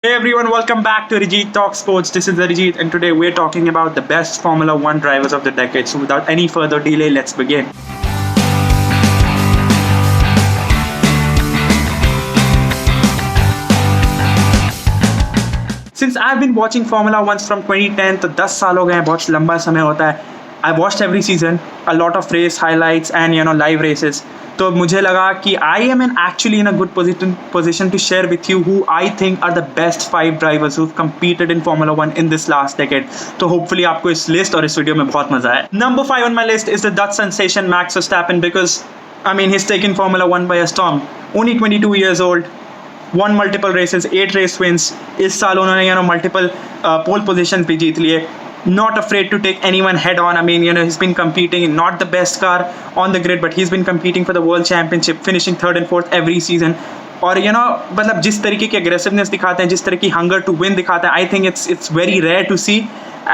Hey everyone, welcome back to Arijit Talk Sports. This is Arijit, and today we're talking about the best Formula One drivers of the decade. So, without any further delay, let's begin. Since I've been watching Formula One from 2010, तो 10 साल हो गए हैं, बहुत लंबा समय होता है. I watched every season, a lot of race highlights and live races. तो मुझे लगा कि I am actually in a good position to share with you who I think are the best 5 drivers who've competed in Formula One in this last decade. तो hopefully आपको इस list और इस video में बहुत मजा आए. Number 5 on my list is the Dutch sensation Max Verstappen because he's taken Formula One by a storm. Only 22 years old. Won multiple races, 8 race wins. इस साल उन्होंने multiple pole positions भी जीत लिए. Not afraid to take anyone head on. He's been competing in not the best car on the grid, but he's been competing for the world championship, finishing 3rd and 4th every season. और मतलब जिस तरीके की aggressiveness दिखाते हैं, जिस तरह की hunger to win दिखाते हैं, I think it's very rare to see.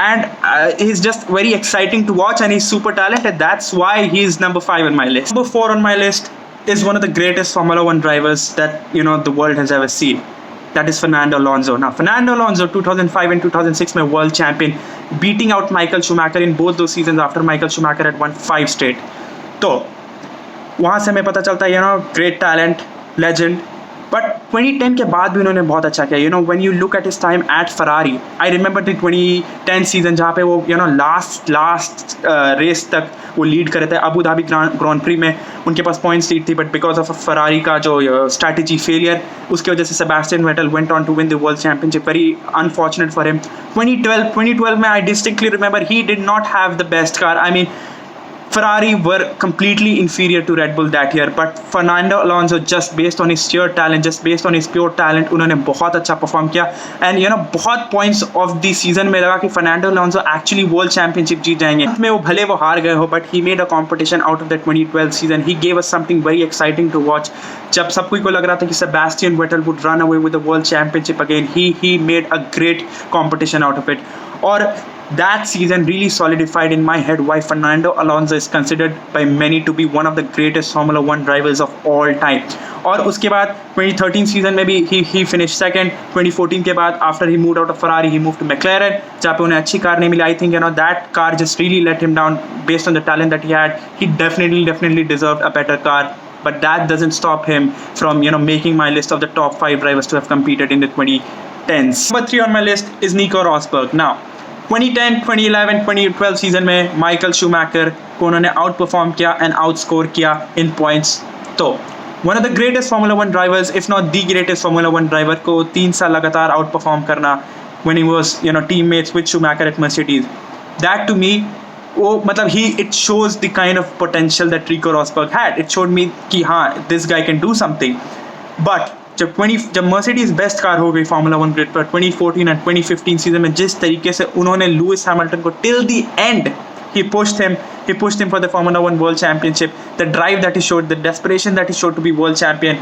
And he's just very exciting to watch, and he's super talented. That's why he's number 5 on my list. Number 4 on my list is one of the greatest Formula One drivers that the world has ever seen. That is Fernando Alonso. Now, Fernando Alonso, 2005 and 2006 में world champion, beating out Michael Schumacher in both those seasons after Michael Schumacher had won 5 straight. तो वहाँ से हमें पता चलता है great talent, legend. But 2010 के बाद भी उन्होंने बहुत अच्छा किया. When you look at his time at Ferrari, I remember the 2010 season जहाँ पे वो last race तक वो लीड कर रहे थे. अबू धाबी ग्रांड प्री में उनके पास पॉइंट्स लीड थी, बट बिकॉज ऑफ फरारी का जो स्ट्रैटेजी फेलियर, उसकी वजह से Sebastian Vettel went on to win the world championship. Very unfortunate for him. 2012 में I distinctly remember he did not have the best car. Ferrari were completely inferior to Red Bull that year, but Fernando Alonso, just based on his sheer talent, just based on his pure talent, उन्होंने बहुत अच्छा perform किया. And बहुत points of the season में लगा कि Fernando Alonso actually world championship जीत जाएंगे. में वो भले वो हार गए हो, but he made a competition out of the 2012 season. He gave us something very exciting to watch. जब सब कोई को लग रहा था कि Sebastian Vettel would run away with the world championship again, he made a great competition out of it. और that season really solidified in my head why Fernando Alonso is considered by many to be one of the greatest Formula One drivers of all time. और उसके बाद 2013 season में भी he finished second. 2014 के बाद after he moved out of Ferrari, he moved to McLaren, जहाँ पे उन्हें अच्छी कार नहीं मिली. I think that car just really let him down based on the talent that he had. He definitely deserved a better car. But that doesn't stop him from making my list of the top 5 drivers to have competed in the 2010s. Number 3 on my list is Nico Rosberg. Now, 2010, 2011, 2012 season में Michael Schumacher को उन्होंने outperform किया and outscore किया in points. तो one of the greatest Formula One drivers, if not the greatest Formula One driver, को 3 साल लगातार outperform करना when he was teammates with Schumacher at Mercedes, that to me वो मतलब it shows the kind of potential that Nico Rosberg had. It showed me कि हाँ, this guy can do something. But जब Mercedes best car हो गई formula one grid पर 2014 and 2015 season में, जिस तरीके से उन्होंने लुइस हैमिल्टन को till the end he pushed him for the Formula One World Championship. The drive that he showed, the desperation that he showed to be world champion,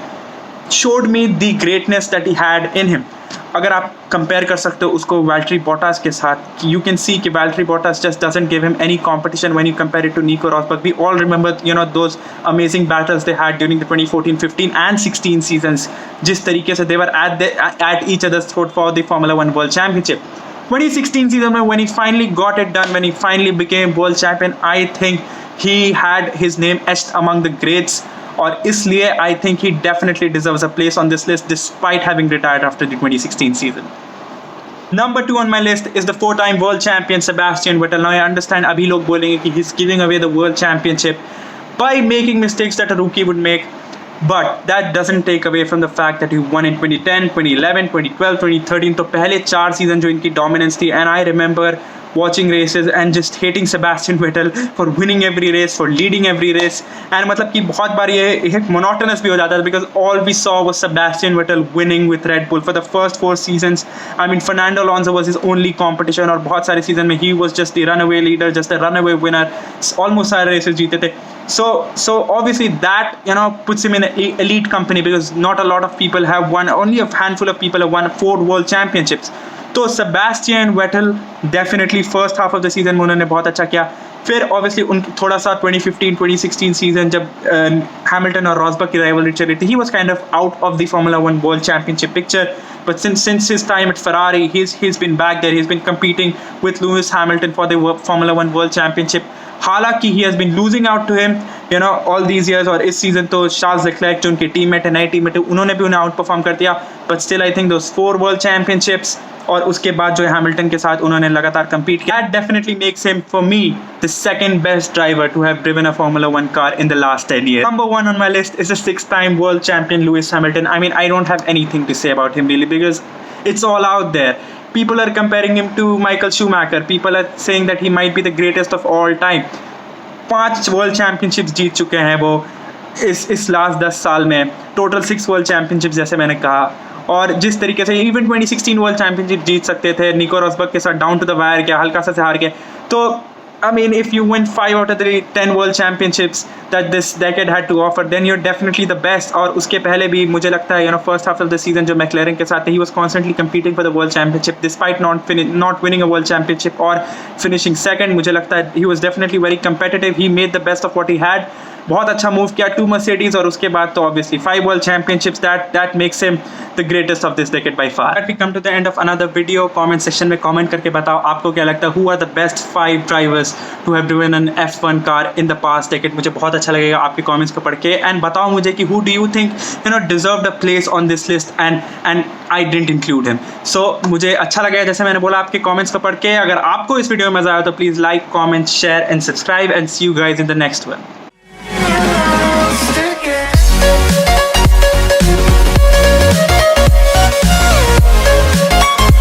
showed me the greatness that he had in him. अगर आप compare कर सकते हो उसको वैल्टरी Bottas के साथ, you can see कि वैल्टरी Bottas just doesn't give him any competition when you compare it to Nico Rosberg. We all remember those amazing battles they had during the 2014, 15 and 16 seasons. जिस तरीके से they were at each other's throat for the Formula One World Championship. 2016 season when he finally got it done, when he finally became world champion, I think he had his name etched among the greats. और इसलिए I think he definitely deserves a place on this list despite having retired after the 2016 season. Number 2 on my list is the 4-time world champion Sebastian Vettel. Now I understand अभी लोग बोलेंगे कि he's giving away the world championship by making mistakes that a rookie would make. But that doesn't take away from the fact that he won in 2010, 2011, 2012, 2013. तो पहले 4 season जो इनकी dominance थी, and I remember watching races and just hating Sebastian Vettel for winning every race, for leading every race. And मतलब कि बहुत बार ये एक monotonous भी हो जाता था because all we saw was Sebastian Vettel winning with Red Bull for the first 4 seasons. Fernando Alonso was his only competition, और बहुत सारे सीजन में he was just the runaway leader, just a runaway winner. Almost सारे races जीते थे. So obviously that puts him in an elite company because not a lot of people have won. Only a handful of people have won 4 world championships. तो Sebastian Vettel definitely first half of the season में उन्होंने बहुत अच्छा किया. फिर obviously उन थोड़ा सा 2015-2016 सीजन जब हैमिल्टन और रॉसबर्ग की राइवलरी चल रही थी, he was kind of out of the Formula 1 World Championship picture. But since his time at Ferrari, he's been back there. He's been competing with Lewis Hamilton for the Formula 1 World Championship. हालांकि he has been losing out to him, you know, all these years. और इस season तो Charles लेक्लेर्क जो उनके teammate है, नए teammate है, उन्होंने भी उन्हें आउट परफॉर्म कर दिया. But still I think those 4 world championships और उसके बाद जो है हैमिल्टन के साथ उन्होंने लगातार compete किया. That definitely makes him for me the second best driver to have driven a Formula 1 car in the last 10 years. Number 1 on my list is the 6-time world champion Lewis Hamilton. I mean, I don't have anything to say about him really because it's all out there. People are comparing him to Michael Schumacher. People are saying that he might be the greatest of all time. 5 world championships जीत चुके हैं वो इस last 10 साल में. Total 6 world championships जैसे मैंने कहा. और जिस तरीके से इवन 2016 वर्ल्ड चैंपियनशिप जीत सकते थे, निको रॉसबर्ग के साथ डाउन टू द वायर गया, हल्का सा से हार गए. तो I mean, if you win 5 out of the 10 world championships that this decade had to offer, then you're definitely the best. और उसके पहले भी मुझे लगता है, you know, first half of the season जो McLaren के साथ थे, he was constantly competing for the world championship despite not winning a world championship or finishing second. मुझे लगता है he was definitely very competitive. He made the best of what he had. बहुत अच्छा move किया, 2 Mercedes और उसके बाद तो obviously 5 world championships. That makes him the greatest of this decade by far. That we come to the end of another video. Comment section में comment करके बताओ आपको क्या लगता है, who are the best 5 drivers to have driven an F1 car in the past decade. मुझे बहुत अच्छा लगेगा आपके comments को पढ़ के. And बताओ मुझे कि who do you think, you know, deserved a place on this list and I didn't include him. So मुझे अच्छा लगेगा जैसे मैंने बोला आपके comments को पढ़ के. अगर आपको इस वीडियो में मजा आया तो please like, comment, share and subscribe and see you guys in the next one.